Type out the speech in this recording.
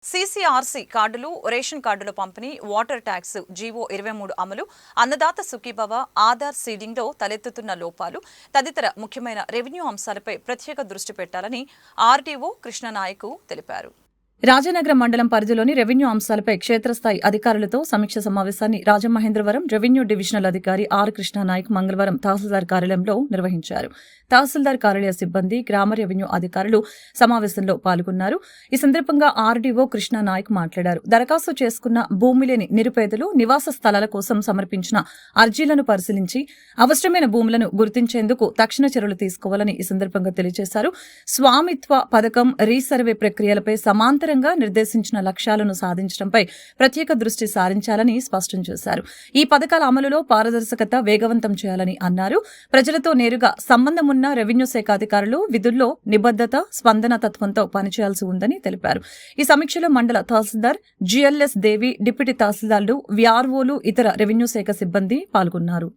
CCRC కార్డులు, ration కార్డుల పంపిణీ, వాటర్ ట్యాక్స్ జీవో 23 అమలు, అన్నదాత సుఖీభవ, ఆధార్ సీడింగ్లో తలెత్తుతున్న లోపాలు తదితర ముఖ్యమైన రెవెన్యూ అంశాలపై ప్రత్యేక దృష్టి పెట్టాలని ఆర్డీఓ కృష్ణనాయక్ తెలిపారు. రాజనగరం మండలం పరిధిలోని రెవెన్యూ అంశాలపై క్షేత్రస్థాయి అధికారులతో సమీక్ష సమావేశాన్ని రాజమహేంద్రవరం రెవెన్యూ డివిజనల్ అధికారి ఆర్ కృష్ణనాయక్ మంగళవారం తహసీల్దార్ కార్యాలయంలో నిర్వహించారు. తహసీల్దార్ కార్యాలయ సిబ్బంది, గ్రామ రెవెన్యూ అధికారులు సమావేశంలో పాల్గొన్నారు. ఈ సందర్భంగా ఆర్డీఓ కృష్ణనాయక్ మాట్లాడారు. దరఖాస్తు చేసుకున్న భూమి లేని నిరుపేదలు నివాస స్థలాల కోసం సమర్పించిన అర్జీలను పరిశీలించి అవసరమైన భూములను గుర్తించేందుకు తక్షణ చర్యలు తీసుకోవాలని ఈ సందర్భంగా తెలియజేశారు. స్వామిత్వ పథకం రీసర్వే ప్రక్రియలపై సమాంతర నిర్దేశించిన లక్ష్యాలను సాధించడంపై ప్రత్యేక దృష్టి సారించాలని స్పష్టం చేశారు. ఈ పథకాల అమలులో పారదర్శకత వేగవంతం చేయాలని అన్నారు. ప్రజలతో నేరుగా సంబంధమున్న రెవెన్యూ శాఖ అధికారులు విధుల్లో నిబద్దత, స్పందన తత్వంతో పనిచేయాల్సి ఉందని తెలిపారు. ఈ సమీక్షలో మండల తహసీల్దార్ జిఎల్ఎస్ దేవి, డిప్యూటీ తహసీల్దార్లు, విఆర్ఓలు, ఇతర రెవెన్యూ శాఖ సిబ్బంది పాల్గొన్నారు.